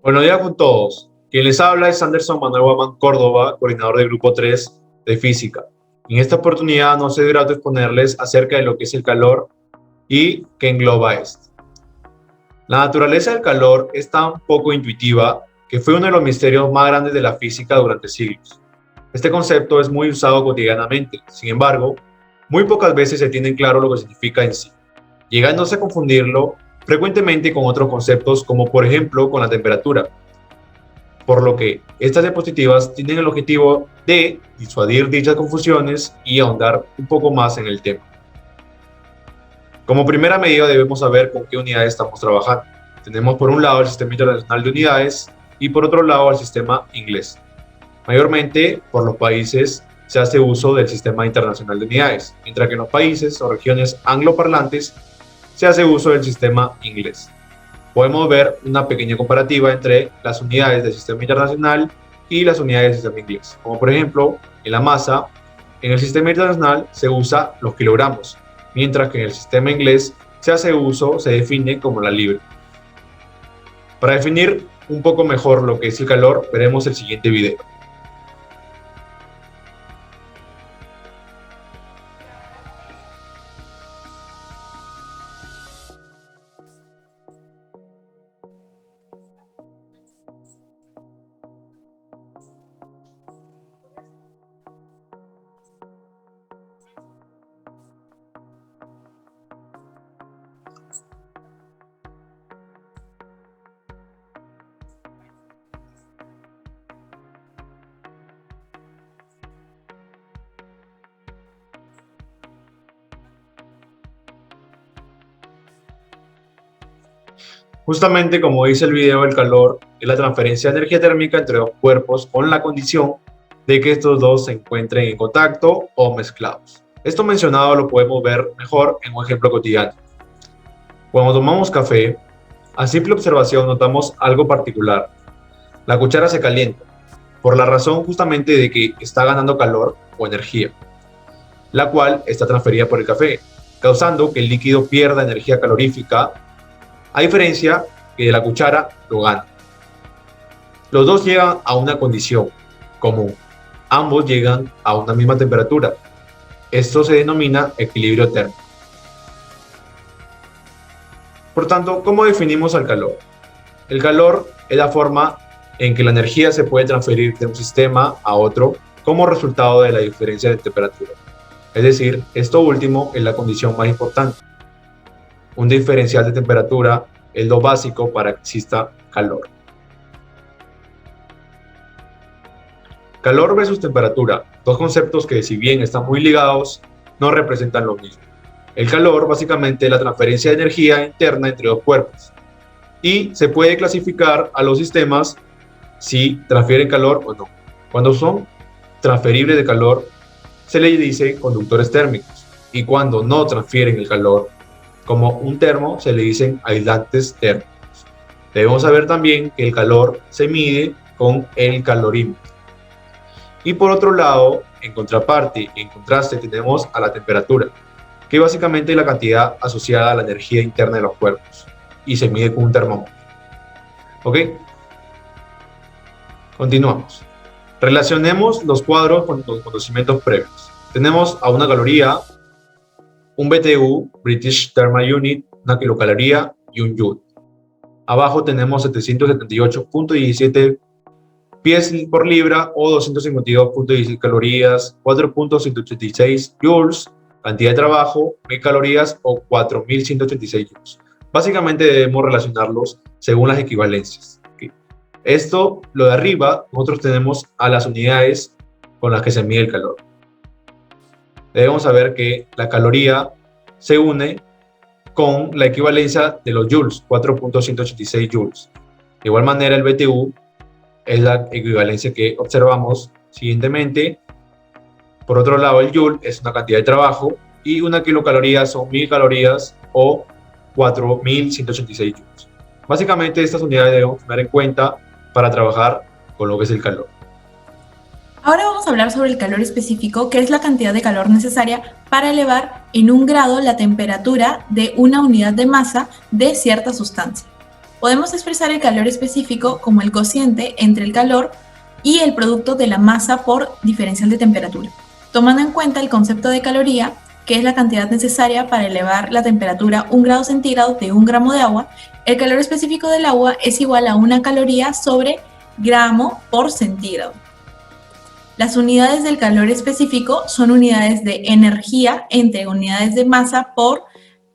Buenos días con todos. Quien les habla es Anderson Manuel Guamán Córdoba, coordinador del Grupo 3 de Física. En esta oportunidad nos es grato exponerles acerca de lo que es el calor y qué engloba esto. La naturaleza del calor es tan poco intuitiva que fue uno de los misterios más grandes de la física durante siglos. Este concepto es muy usado cotidianamente, sin embargo, muy pocas veces se tiene claro lo que significa en sí, llegándose a confundirlo frecuentemente con otros conceptos como por ejemplo con la temperatura, por lo que estas diapositivas tienen el objetivo de disuadir dichas confusiones y ahondar un poco más en el tema. Como primera medida debemos saber con qué unidades estamos trabajando. Tenemos por un lado el Sistema Internacional de Unidades y por otro lado el Sistema Inglés. Mayormente por los países se hace uso del Sistema Internacional de Unidades, mientras que en los países o regiones angloparlantes se hace uso del Sistema Inglés. Podemos ver una pequeña comparativa entre las unidades del Sistema Internacional y las unidades del Sistema Inglés. Como por ejemplo, en la masa, en el Sistema Internacional se usa los kilogramos, mientras que en el Sistema Inglés se define como la libra. Para definir un poco mejor lo que es el calor, veremos el siguiente video. Justamente como dice el video, el calor es la transferencia de energía térmica entre dos cuerpos con la condición de que estos dos se encuentren en contacto o mezclados. Esto mencionado lo podemos ver mejor en un ejemplo cotidiano. Cuando tomamos café, a simple observación notamos algo particular. La cuchara se calienta, por la razón justamente de que está ganando calor o energía, la cual está transferida por el café, causando que el líquido pierda energía calorífica, a diferencia que de la cuchara lo gana. Los dos llegan a una condición común. Ambos llegan a una misma temperatura. Esto se denomina equilibrio térmico. Por tanto, ¿cómo definimos el calor? El calor es la forma en que la energía se puede transferir de un sistema a otro como resultado de la diferencia de temperatura. Es decir, esto último es la condición más importante. Un diferencial de temperatura es lo básico para que exista calor. Calor versus temperatura, dos conceptos que si bien están muy ligados, no representan lo mismo. El calor básicamente es la transferencia de energía interna entre dos cuerpos y se puede clasificar a los sistemas si transfieren calor o no. Cuando son transferibles de calor se les dice conductores térmicos y cuando no transfieren el calor como un termo se le dicen aislantes térmicos. Debemos saber también que el calor se mide con el calorímetro. Y por otro lado, en contraparte, en contraste, tenemos a la temperatura, que básicamente es la cantidad asociada a la energía interna de los cuerpos y se mide con un termómetro. ¿Ok? Continuamos. Relacionemos los cuadros con los conocimientos previos. Tenemos a una caloría, un BTU, British Thermal Unit, una kilocaloría y un joule. Abajo tenemos 778.17 pies por libra o 252.16 calorías, 4.186 joules, cantidad de trabajo, 1000 calorías o 4186 joules. Básicamente debemos relacionarlos según las equivalencias. ¿Okay? Esto, lo de arriba, nosotros tenemos a las unidades con las que se mide el calor. Debemos saber que la caloría se une con la equivalencia de los joules, 4.186 joules. De igual manera, el BTU es la equivalencia que observamos siguientemente. Por otro lado, el joule es una cantidad de trabajo y una kilocaloría son 1000 calorías o 4186 joules. Básicamente, estas unidades debemos tener en cuenta para trabajar con lo que es el calor. Ahora vamos a hablar sobre el calor específico, que es la cantidad de calor necesaria para elevar en 1 grado la temperatura de una unidad de masa de cierta sustancia. Podemos expresar el calor específico como el cociente entre el calor y el producto de la masa por diferencial de temperatura, tomando en cuenta el concepto de caloría, que es la cantidad necesaria para elevar la temperatura 1 grado centígrado de 1 gramo de agua. El calor específico del agua es igual a 1 caloría sobre gramo por centígrado. Las unidades del calor específico son unidades de energía entre unidades de masa por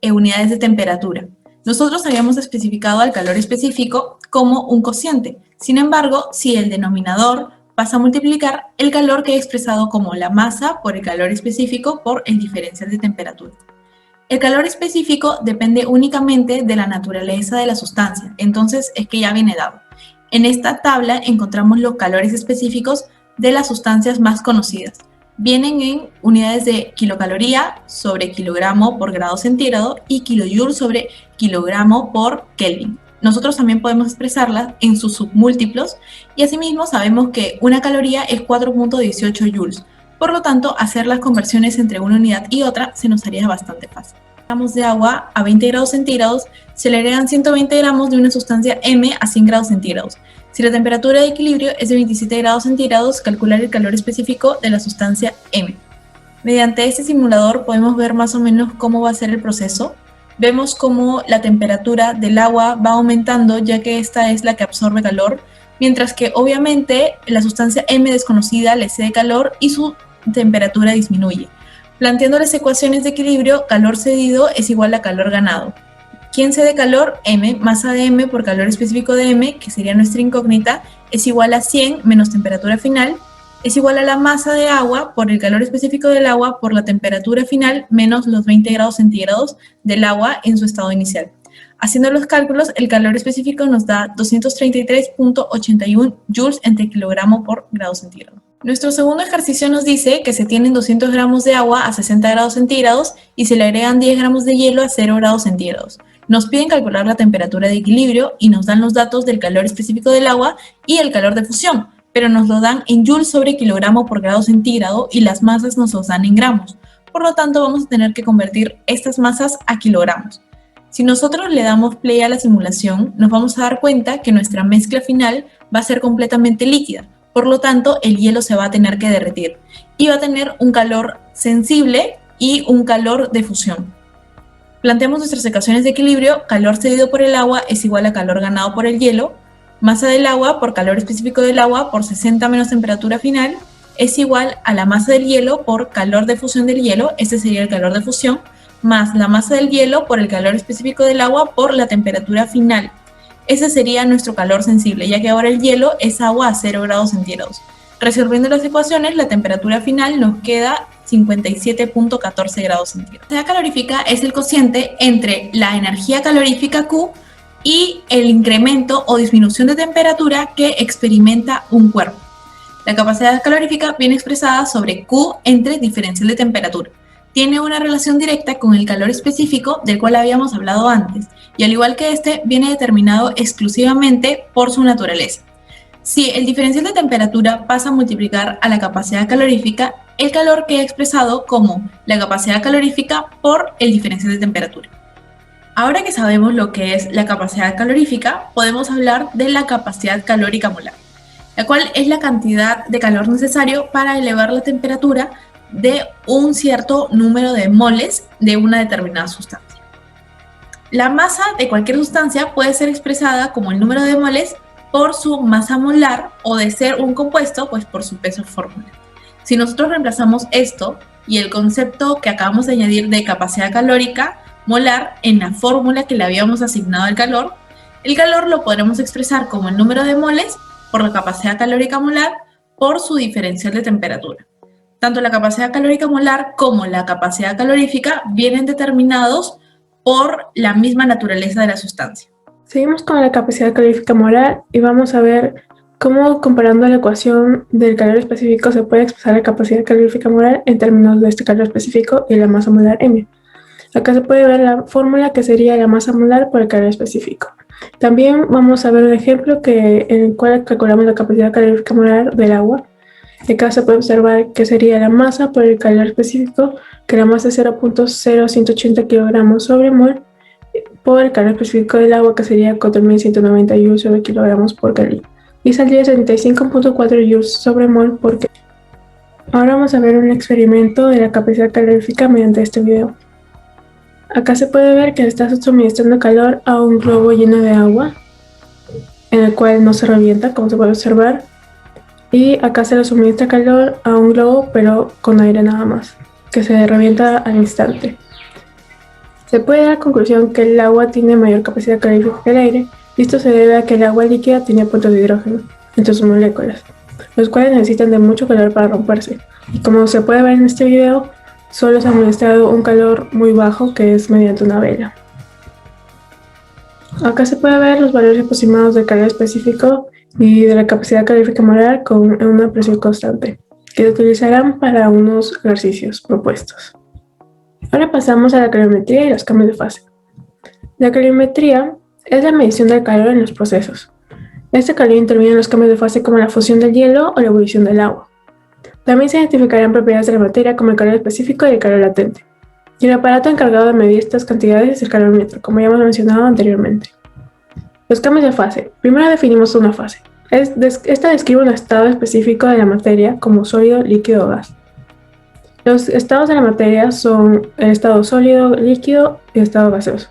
unidades de temperatura. Nosotros habíamos especificado al calor específico como un cociente. Sin embargo, si el denominador pasa a multiplicar, el calor queda expresado como la masa por el calor específico por el diferencial de temperatura. El calor específico depende únicamente de la naturaleza de la sustancia, entonces es que ya viene dado. En esta tabla encontramos los calores específicos de las sustancias más conocidas. Vienen en unidades de kilocaloría sobre kilogramo por grado centígrado y kilojoule sobre kilogramo por Kelvin. Nosotros también podemos expresarlas en sus submúltiplos y asimismo sabemos que una caloría es 4.18 joules. Por lo tanto, hacer las conversiones entre una unidad y otra se nos haría bastante fácil. Gramos de agua a 20 grados centígrados se le agregan 120 gramos de una sustancia M a 100 grados centígrados. Si la temperatura de equilibrio es de 27 grados centígrados, calcular el calor específico de la sustancia M. Mediante este simulador podemos ver más o menos cómo va a ser el proceso. Vemos cómo la temperatura del agua va aumentando ya que esta es la que absorbe calor, mientras que obviamente la sustancia M desconocida le cede calor y su temperatura disminuye. Planteando las ecuaciones de equilibrio, calor cedido es igual a calor ganado. ¿Quién cede calor? M, masa de M por calor específico de M, que sería nuestra incógnita, es igual a 100 menos temperatura final, es igual a la masa de agua por el calor específico del agua por la temperatura final menos los 20 grados centígrados del agua en su estado inicial. Haciendo los cálculos, el calor específico nos da 233.81 joules entre kilogramo por grado centígrado. Nuestro segundo ejercicio nos dice que se tienen 200 gramos de agua a 60 grados centígrados y se le agregan 10 gramos de hielo a 0 grados centígrados. Nos piden calcular la temperatura de equilibrio y nos dan los datos del calor específico del agua y el calor de fusión, pero nos lo dan en joules sobre kilogramo por grado centígrado y las masas nos los dan en gramos. Por lo tanto, vamos a tener que convertir estas masas a kilogramos. Si nosotros le damos play a la simulación, nos vamos a dar cuenta que nuestra mezcla final va a ser completamente líquida. Por lo tanto, el hielo se va a tener que derretir y va a tener un calor sensible y un calor de fusión. Planteamos nuestras ecuaciones de equilibrio. Calor cedido por el agua es igual a calor ganado por el hielo. Masa del agua por calor específico del agua por 60 menos temperatura final es igual a la masa del hielo por calor de fusión del hielo, este sería el calor de fusión, más la masa del hielo por el calor específico del agua por la temperatura final. Ese sería nuestro calor sensible, ya que ahora el hielo es agua a 0 grados centígrados. Resolviendo las ecuaciones, la temperatura final nos queda 57.14 grados centígrados. La capacidad calorífica es el cociente entre la energía calorífica Q y el incremento o disminución de temperatura que experimenta un cuerpo. La capacidad calorífica viene expresada sobre Q entre diferencial de temperatura. Tiene una relación directa con el calor específico del cual habíamos hablado antes, y al igual que este, viene determinado exclusivamente por su naturaleza. Si el diferencial de temperatura pasa a multiplicar a la capacidad calorífica, el calor queda expresado como la capacidad calorífica por el diferencial de temperatura. Ahora que sabemos lo que es la capacidad calorífica, podemos hablar de la capacidad calórica molar, la cual es la cantidad de calor necesario para elevar la temperatura de un cierto número de moles de una determinada sustancia. La masa de cualquier sustancia puede ser expresada como el número de moles por su masa molar o de ser un compuesto, pues por su peso fórmula. Si nosotros reemplazamos esto y el concepto que acabamos de añadir de capacidad calórica molar en la fórmula que le habíamos asignado al calor, el calor lo podremos expresar como el número de moles por la capacidad calórica molar por su diferencial de temperatura. Tanto la capacidad calórica molar como la capacidad calorífica vienen determinados por la misma naturaleza de la sustancia. Seguimos con la capacidad calorífica molar y vamos a ver cómo, comparando la ecuación del calor específico, se puede expresar la capacidad calorífica molar en términos de este calor específico y la masa molar M. Acá se puede ver la fórmula que sería la masa molar por el calor específico. También vamos a ver un ejemplo en el cual calculamos la capacidad calorífica molar del agua. Acá se puede observar que sería la masa por el calor específico, que la masa es 0.0180 kilogramos sobre mol, por el calor específico del agua, que sería 4190 joules sobre kilogramos por Kelvin, y saldría 75.4 joules sobre mol por Kelvin. Ahora vamos a ver un experimento de la capacidad calorífica mediante este video. Acá se puede ver que se está suministrando calor a un globo lleno de agua, en el cual no se revienta, como se puede observar. Y acá se le suministra calor a un globo, pero con aire nada más, que se revienta al instante. Se puede dar la conclusión que el agua tiene mayor capacidad calorífica que el aire, y esto se debe a que el agua líquida tiene puntos de hidrógeno entre sus moléculas, los cuales necesitan de mucho calor para romperse. Y como se puede ver en este video, solo se ha administrado un calor muy bajo, que es mediante una vela. Acá se puede ver los valores aproximados del calor específico y de la capacidad calorífica molar con una presión constante, que se utilizarán para unos ejercicios propuestos. Ahora pasamos a la calorimetría y los cambios de fase. La calorimetría es la medición del calor en los procesos. Este calor interviene en los cambios de fase como la fusión del hielo o la ebullición del agua. También se identificarán propiedades de la materia como el calor específico y el calor latente. Y el aparato encargado de medir estas cantidades es el calorímetro, como ya hemos mencionado anteriormente. Los cambios de fase. Primero definimos una fase. Esta describe un estado específico de la materia como sólido, líquido o gas. Los estados de la materia son el estado sólido, líquido y el estado gaseoso.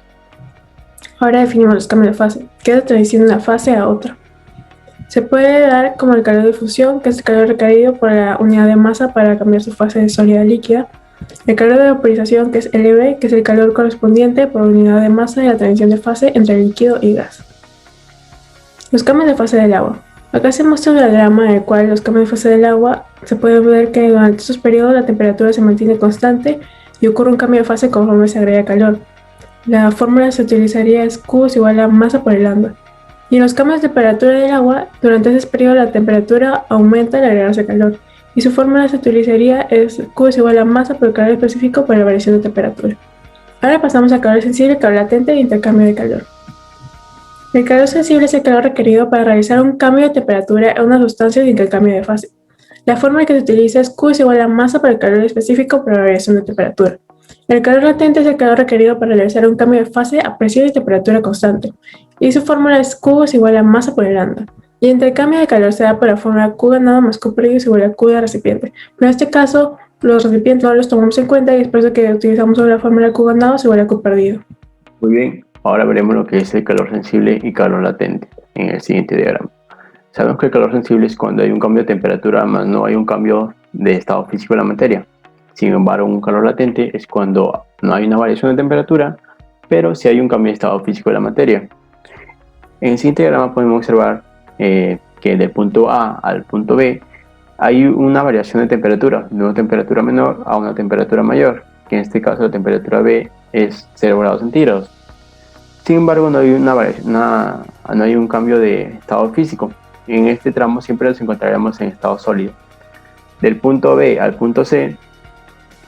Ahora definimos los cambios de fase, que es la transición de una fase a otra. Se puede dar como el calor de fusión, que es el calor requerido por la unidad de masa para cambiar su fase de sólida a líquida. El calor de vaporización, que es LV, que es el calor correspondiente por unidad de masa de la transición de fase entre líquido y gas. Los cambios de fase del agua. Acá se muestra un diagrama en el cual los cambios de fase del agua se puede ver que durante estos periodos la temperatura se mantiene constante y ocurre un cambio de fase conforme se agrega calor. La fórmula que se utilizaría es Q es igual a masa por el lambda. Y en los cambios de temperatura del agua, durante ese periodo la temperatura aumenta al agregarse calor. Y su fórmula que se utilizaría es Q es igual a masa por el calor específico por la variación de temperatura. Ahora pasamos al calor sensible, calor latente e intercambio de calor. El calor sensible es el calor requerido para realizar un cambio de temperatura en una sustancia de intercambio de fase. La fórmula que se utiliza es Q es igual a masa por el calor específico por la variación de temperatura. El calor latente es el calor requerido para realizar un cambio de fase a presión y temperatura constante, y su fórmula es Q es igual a masa por el lambda. Y el intercambio de calor se da por la fórmula Q ganado más Q perdido es igual a Q de recipiente. Pero en este caso, los recipientes no los tomamos en cuenta y es por eso que utilizamos sobre la fórmula Q ganado es igual a Q perdido. Muy bien, ahora veremos lo que es el calor sensible y calor latente en el siguiente diagrama. Sabemos que el calor sensible es cuando hay un cambio de temperatura más no hay un cambio de estado físico de la materia. Sin embargo, un calor latente es cuando no hay una variación de temperatura, pero sí hay un cambio de estado físico de la materia. En el siguiente diagrama podemos observar que del punto A al punto B hay una variación de temperatura, de una temperatura menor a una temperatura mayor, que en este caso la temperatura B es 0 grados centígrados. Sin embargo, no hay un cambio de estado físico. En este tramo siempre nos encontraremos en estado sólido. Del punto B al punto C,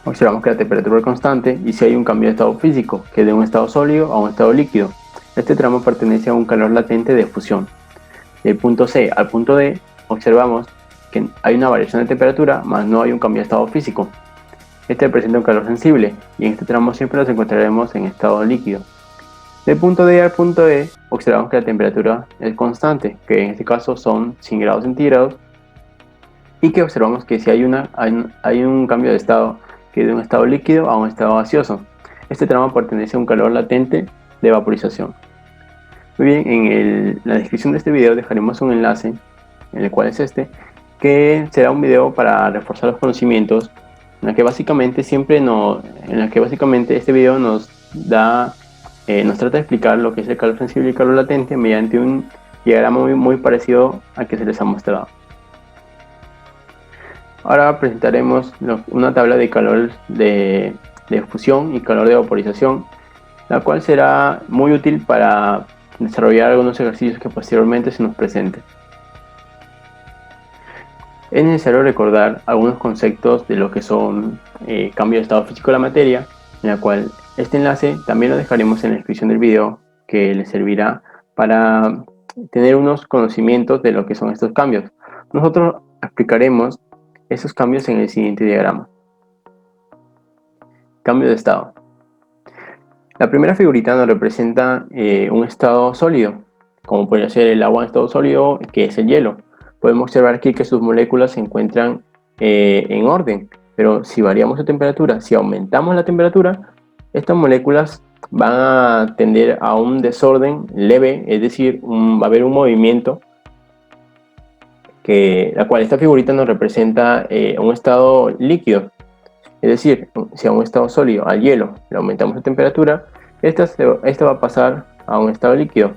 observamos que la temperatura es constante y si hay un cambio de estado físico, que de un estado sólido a un estado líquido. Este tramo pertenece a un calor latente de fusión. Del punto C al punto D, observamos que hay una variación de temperatura, más no hay un cambio de estado físico. Este representa un calor sensible y en este tramo siempre nos encontraremos en estado líquido. Del punto D al punto E, observamos que la temperatura es constante, que en este caso son 100 grados centígrados, y que observamos que si hay un cambio de estado, que de un estado líquido a un estado gaseoso. Este tramo pertenece a un calor latente de vaporización. Muy bien, en la descripción de este video dejaremos un enlace, en el cual es este, que será un video para reforzar los conocimientos, en el que básicamente este video nos trata de explicar lo que es el calor sensible y el calor latente mediante un diagrama muy parecido al que se les ha mostrado. Ahora presentaremos una tabla de calor de fusión y calor de vaporización, la cual será muy útil para desarrollar algunos ejercicios que posteriormente se nos presenten. Es necesario recordar algunos conceptos de lo que son cambio de estado físico de la materia, en la cual este enlace también lo dejaremos en la descripción del video, que les servirá para tener unos conocimientos de lo que son estos cambios. Nosotros explicaremos esos cambios en el siguiente diagrama. Cambio de estado. La primera figurita nos representa un estado sólido, como puede ser el agua en estado sólido, que es el hielo. Podemos observar aquí que sus moléculas se encuentran en orden, pero si variamos su temperatura, si aumentamos la temperatura, estas moléculas van a tender a un desorden leve, es decir, va a haber un movimiento, la cual esta figurita nos representa un estado líquido. Es decir, si a un estado sólido, al hielo, le aumentamos la temperatura, esta va a pasar a un estado líquido,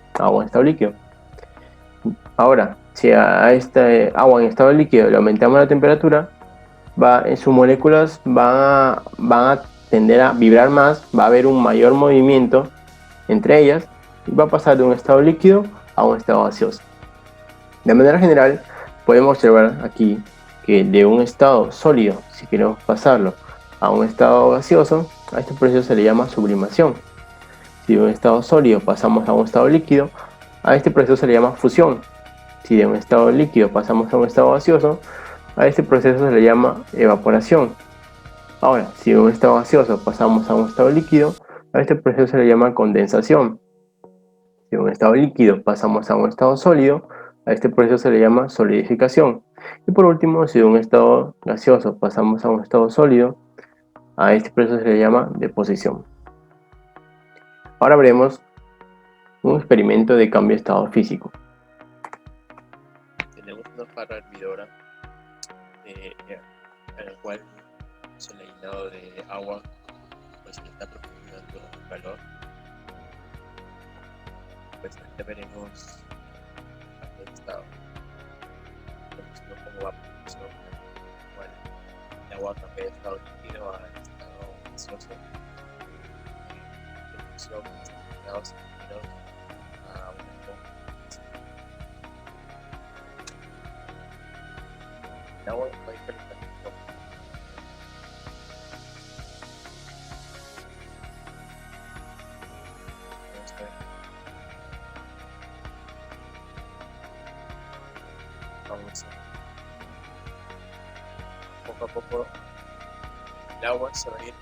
Ahora, si a este agua en estado líquido le aumentamos la temperatura, sus moléculas van a tender a vibrar más, va a haber un mayor movimiento entre ellas y va a pasar de un estado líquido a un estado gaseoso. De manera general, podemos observar aquí que de un estado sólido, si queremos pasarlo a un estado gaseoso, a este proceso se le llama sublimación. Si de un estado sólido pasamos a un estado líquido, a este proceso se le llama fusión. Si de un estado líquido pasamos a un estado gaseoso, a este proceso se le llama evaporación. Ahora, si de un estado gaseoso pasamos a un estado líquido, a este proceso se le llama condensación. Si de un estado líquido pasamos a un estado sólido, a este proceso se le llama solidificación. Y por último, si de un estado gaseoso pasamos a un estado sólido, a este proceso se le llama deposición. Ahora veremos un experimento de cambio de estado físico. Tenemos una jarra hervidora en la cual se le ha llenado de agua, pues se le está proporcionando calor. Pues ahorita veremos cambio de estado. Como va a funcionar, el agua cambia de estado líquido a estado gaseoso. A una esponja. El agua va a ir calentando un poco. Vamos a poco a poco el agua se va a ir.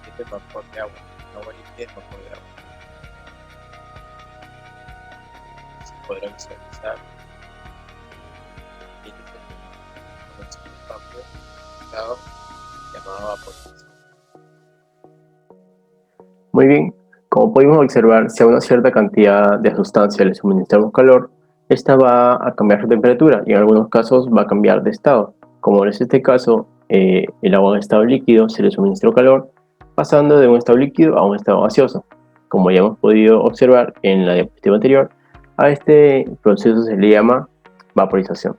Este es vapor de agua. Agua limpia es vapor de agua. Se podrá visualizar. Y este es un cambio llamado vaporización. Muy bien, como podemos observar, si a una cierta cantidad de sustancia le suministramos calor, esta va a cambiar su temperatura y en algunos casos va a cambiar de estado. Como es este caso, el agua en estado líquido se le suministró calor, pasando de un estado líquido a un estado gaseoso. Como ya hemos podido observar en la diapositiva anterior, a este proceso se le llama vaporización.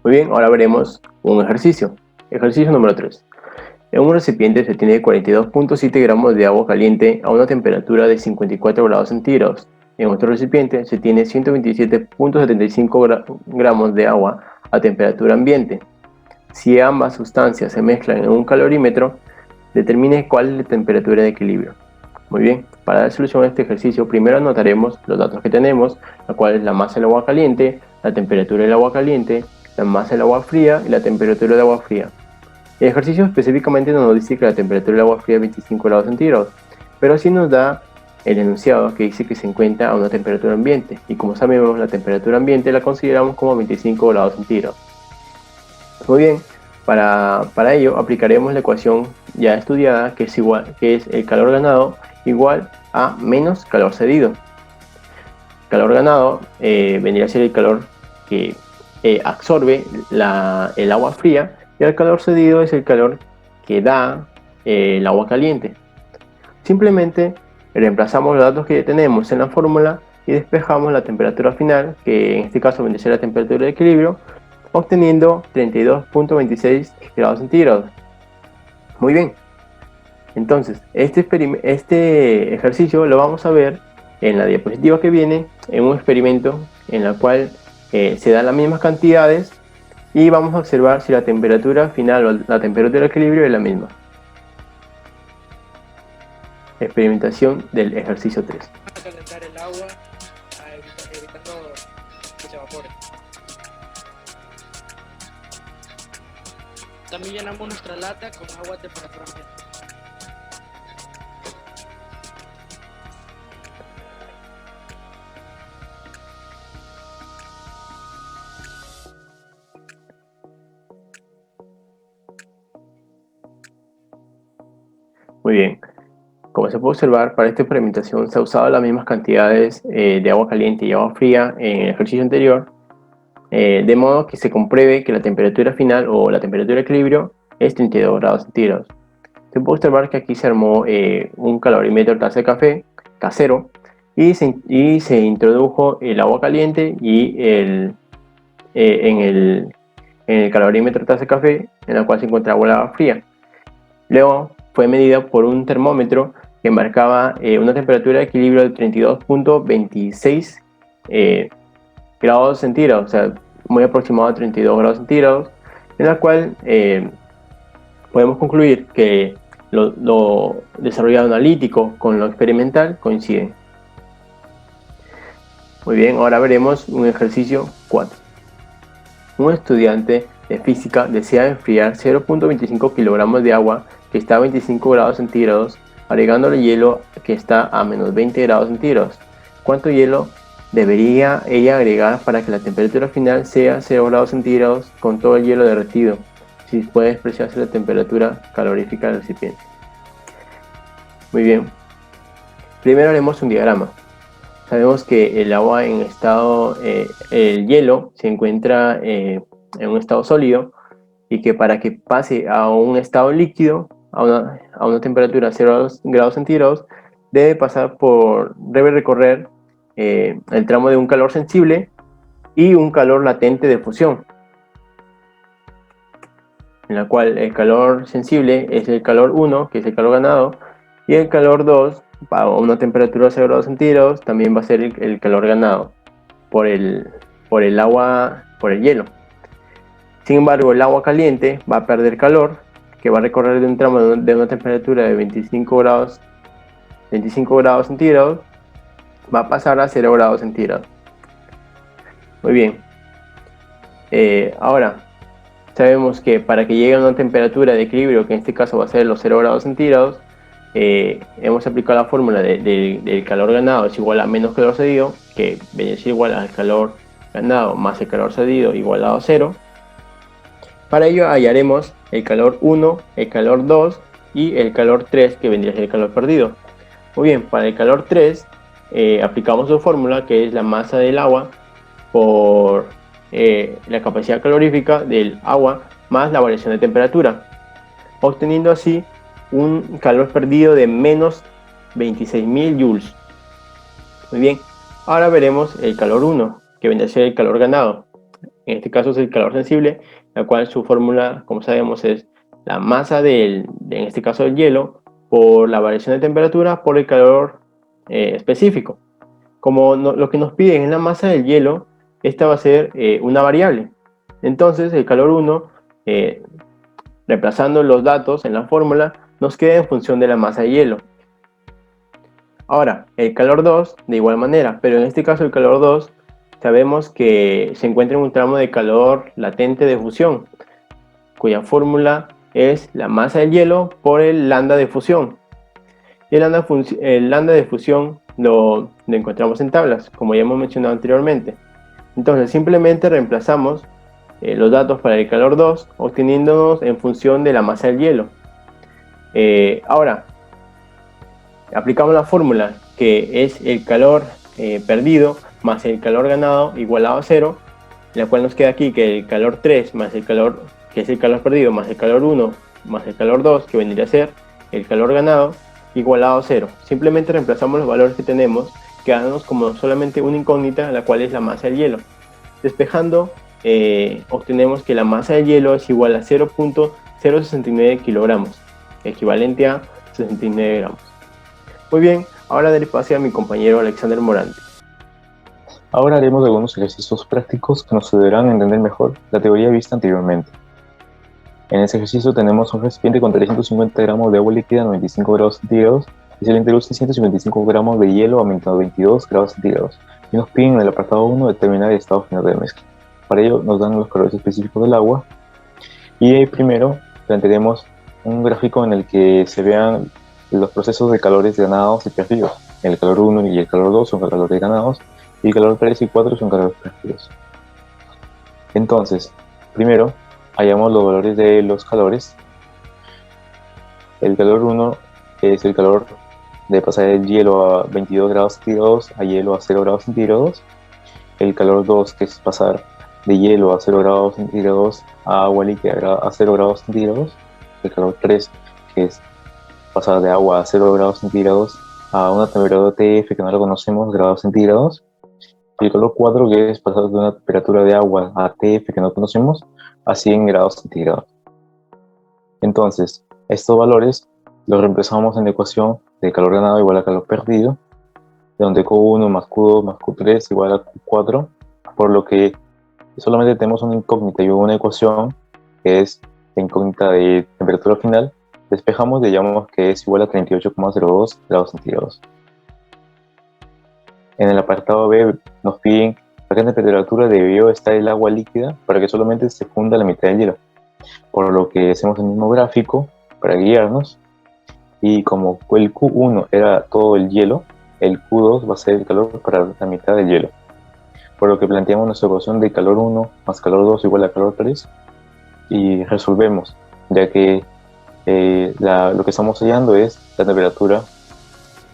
Muy bien, ahora veremos un ejercicio. Ejercicio número 3. En un recipiente se tiene 42.7 gramos de agua caliente a una temperatura de 54 grados centígrados. En otro recipiente se tiene 127.75 gramos de agua a temperatura ambiente. Si ambas sustancias se mezclan en un calorímetro, determine cuál es la temperatura de equilibrio. Muy bien, para dar solución a este ejercicio, primero anotaremos los datos que tenemos, la cual es la masa del agua caliente, la temperatura del agua caliente, la masa del agua fría y la temperatura del agua fría. El ejercicio específicamente no nos dice que la temperatura del agua fría es 25 grados centígrados, pero sí nos da el enunciado que dice que se encuentra a una temperatura ambiente, y como sabemos, la temperatura ambiente la consideramos como 25 grados centígrados. Muy bien, para ello aplicaremos la ecuación ya estudiada, que es el calor ganado igual a menos calor cedido. Calor ganado vendría a ser el calor que absorbe el agua fría, y el calor cedido es el calor que da el agua caliente. Simplemente reemplazamos los datos que tenemos en la fórmula y despejamos la temperatura final, que en este caso vendría a ser la temperatura de equilibrio, obteniendo 32.26 grados centígrados. Muy bien, entonces este ejercicio lo vamos a ver en la diapositiva que viene, en un experimento en el cual se dan las mismas cantidades y vamos a observar si la temperatura final o la temperatura de equilibrio es la misma. Experimentación del ejercicio 3. A calentar el agua, evitando que se evapore. También llenamos nuestra lata con agua a temperatura ambiente. Muy bien. Como se puede observar, para esta experimentación se ha usado las mismas cantidades de agua caliente y agua fría en el ejercicio anterior, de modo que se compruebe que la temperatura final o la temperatura de equilibrio es 32 grados centígrados. Se puede observar que aquí se armó un calorímetro taza de café casero y se introdujo el agua caliente y en el calorímetro taza de café, en la cual se encontraba el agua fría. Luego fue medida por un termómetro que marcaba una temperatura de equilibrio de 32.26 grados centígrados, o sea, muy aproximado a 32 grados centígrados, en la cual podemos concluir que lo desarrollado analítico con lo experimental coinciden. Muy bien, ahora veremos un ejercicio 4. Un estudiante de física desea enfriar 0.25 kilogramos de agua que está a 25 grados centígrados, agregándole hielo que está a menos 20 grados centígrados. ¿Cuánto hielo debería ella agregar para que la temperatura final sea 0 grados centígrados con todo el hielo derretido? Si puede expresarse la temperatura calorífica del recipiente. Muy bien. Primero haremos un diagrama. Sabemos que el agua en estado, el hielo se encuentra en un estado sólido y que para que pase a un estado líquido, a una temperatura de 0 grados centígrados, debe recorrer el tramo de un calor sensible y un calor latente de fusión, en la cual el calor sensible es el calor 1, que es el calor ganado, y el calor 2, a una temperatura de 0 grados centígrados, también va a ser el calor ganado por el hielo. Sin embargo, el agua caliente va a perder calor, que va a recorrer de un tramo de una temperatura de 25 grados centígrados, va a pasar a 0 grados centígrados. Muy bien. Ahora, sabemos que para que llegue a una temperatura de equilibrio, que en este caso va a ser los 0 grados centígrados, hemos aplicado la fórmula del calor ganado es igual a menos calor cedido, que viene a ser igual al calor ganado más el calor cedido igualado a 0. Para ello hallaremos el calor 1, el calor 2 y el calor 3, que vendría a ser el calor perdido. Muy bien, para el calor 3 aplicamos su fórmula, que es la masa del agua por la capacidad calorífica del agua más la variación de temperatura, obteniendo así un calor perdido de menos 26.000 joules. Muy bien, ahora veremos el calor 1, que vendría a ser el calor ganado. En este caso es el calor sensible, la cual su fórmula, como sabemos, es la masa en este caso del hielo, por la variación de temperatura por el calor específico. Como lo que nos piden es la masa del hielo, esta va a ser una variable. Entonces el calor 1, reemplazando los datos en la fórmula, nos queda en función de la masa de hielo. Ahora, el calor 2 de igual manera, pero en este caso el calor 2 sabemos que se encuentra en un tramo de calor latente de fusión, cuya fórmula es la masa del hielo por el lambda de fusión. Y el lambda de fusión lo encontramos en tablas, como ya hemos mencionado anteriormente. Entonces simplemente reemplazamos los datos para el calor 2, obteniéndonos en función de la masa del hielo. Ahora, aplicamos la fórmula, que es el calor perdido más el calor ganado igualado a 0, la cual nos queda aquí que el calor 3 más el calor, que es el calor perdido, más el calor 1 más el calor 2, que vendría a ser el calor ganado, igualado a 0. Simplemente reemplazamos los valores que tenemos, quedándonos como solamente una incógnita, la cual es la masa del hielo. Despejando, obtenemos que la masa del hielo es igual a 0.069 kilogramos, equivalente a 69 gramos. Muy bien, ahora daré pase a mi compañero Alexander Morante. Ahora haremos algunos ejercicios prácticos que nos ayudarán a entender mejor la teoría vista anteriormente. En este ejercicio tenemos un recipiente con 350 gramos de agua líquida a 95 grados centígrados y se le introduce 155 gramos de hielo a 22 grados centígrados y nos piden en el apartado 1 determinar el estado final de mezcla. Para ello nos dan los calores específicos del agua Y primero plantearemos un gráfico en el que se vean los procesos de calores ganados y perdidos. El calor 1 y el calor 2 son calores ganados, y el calor 3 y 4 son calores perdidos. Entonces, primero, hallamos los valores de los calores. El calor 1 es el calor de pasar del hielo a 22 grados centígrados a hielo a 0 grados centígrados. El calor 2, que es pasar de hielo a 0 grados centígrados a agua líquida a 0 grados centígrados. El calor 3, que es pasar de agua a 0 grados centígrados a una temperatura TF que no lo conocemos, grados centígrados. Y el calor 4, que es pasar de una temperatura de agua a TF que no conocemos a 100 grados centígrados. Entonces, estos valores los reemplazamos en la ecuación de calor ganado igual a calor perdido, donde Q1 más Q2 más Q3 igual a Q4, por lo que solamente tenemos una incógnita y una ecuación que es la incógnita de temperatura final. Despejamos y llamamos que es igual a 38,02 grados centígrados. En el apartado B nos piden a qué temperatura debió estar el agua líquida para que solamente se funda la mitad del hielo, por lo que hacemos el mismo gráfico para guiarnos, y como el Q1 era todo el hielo, el Q2 va a ser el calor para la mitad del hielo, por lo que planteamos nuestra ecuación de calor 1 más calor 2 igual a calor 3 y resolvemos, ya que lo que estamos hallando es la temperatura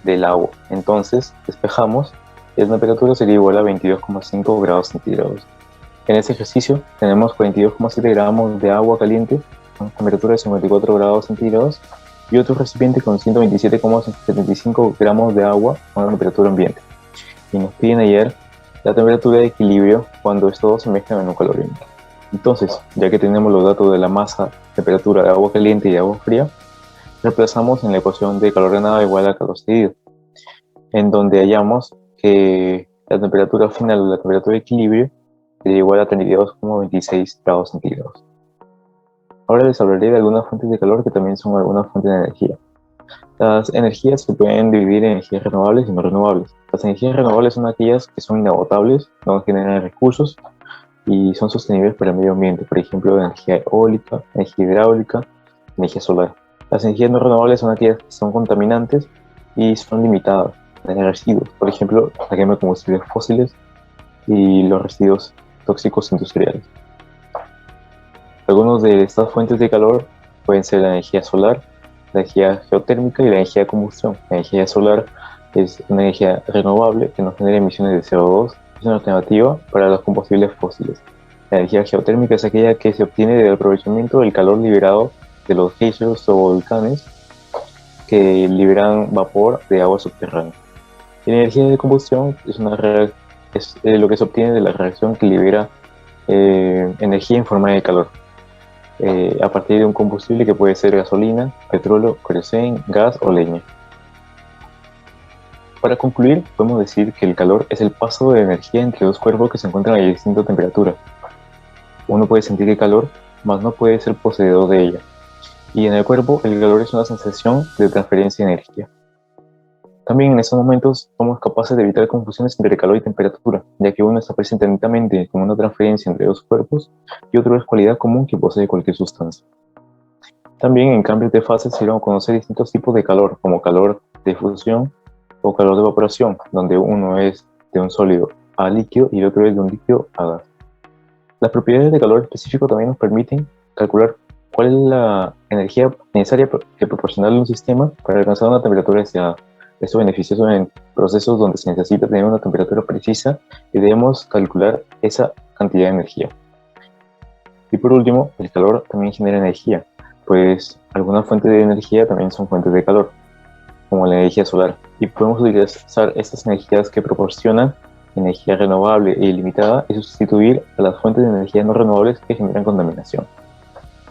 del agua. Entonces despejamos y la temperatura sería igual a 22,5 grados centígrados. En este ejercicio tenemos 42,7 gramos de agua caliente con temperatura de 54 grados centígrados y otro recipiente con 127,75 gramos de agua con una temperatura ambiente. Y nos piden hallar la temperatura de equilibrio cuando estos dos se mezclan en un calorínmetro. Entonces, ya que tenemos los datos de la masa, temperatura de agua caliente y de agua fría, reemplazamos en la ecuación de calor ganado igual a calor cedido, en donde hallamos que la temperatura final o la temperatura de equilibrio sería igual a 32,26 grados centígrados. Ahora les hablaré de algunas fuentes de calor que también son algunas fuentes de energía. Las energías se pueden dividir en energías renovables y no renovables. Las energías renovables son aquellas que son inagotables, no generan recursos y son sostenibles para el medio ambiente, por ejemplo, energía eólica, energía hidráulica, energía solar. Las energías no renovables son aquellas que son contaminantes y son limitadas, tienen residuos, por ejemplo, la quema de combustibles fósiles y los residuos tóxicos industriales. Algunos de estas fuentes de calor pueden ser la energía solar, la energía geotérmica y la energía de combustión. La energía solar es una energía renovable que no genera emisiones de CO2, es una alternativa para los combustibles fósiles. La energía geotérmica es aquella que se obtiene del aprovechamiento del calor liberado de los geysers o volcanes que liberan vapor de agua subterránea. Y la energía de combustión es lo que se obtiene de la reacción que libera energía en forma de calor, a partir de un combustible que puede ser gasolina, petróleo, queroseno, gas o leña. Para concluir, podemos decir que el calor es el paso de energía entre dos cuerpos que se encuentran a distinta temperatura. Uno puede sentir el calor, mas no puede ser poseedor de ella. Y en el cuerpo, el calor es una sensación de transferencia de energía. También en estos momentos somos capaces de evitar confusiones entre calor y temperatura, ya que uno está presente netamente como una transferencia entre dos cuerpos y otro es cualidad común que posee cualquier sustancia. También en cambios de fase se dieron a conocer distintos tipos de calor, como calor de fusión o calor de evaporación, donde uno es de un sólido a líquido y el otro es de un líquido a gas. Las propiedades de calor específico también nos permiten calcular cuál es la energía necesaria que proporcionarle a un sistema para alcanzar una temperatura deseada. Esto beneficioso en procesos donde se necesita tener una temperatura precisa y debemos calcular esa cantidad de energía. Y por último, el calor también genera energía, pues algunas fuentes de energía también son fuentes de calor, como la energía solar, y podemos utilizar estas energías que proporcionan energía renovable e ilimitada y sustituir a las fuentes de energía no renovables que generan contaminación.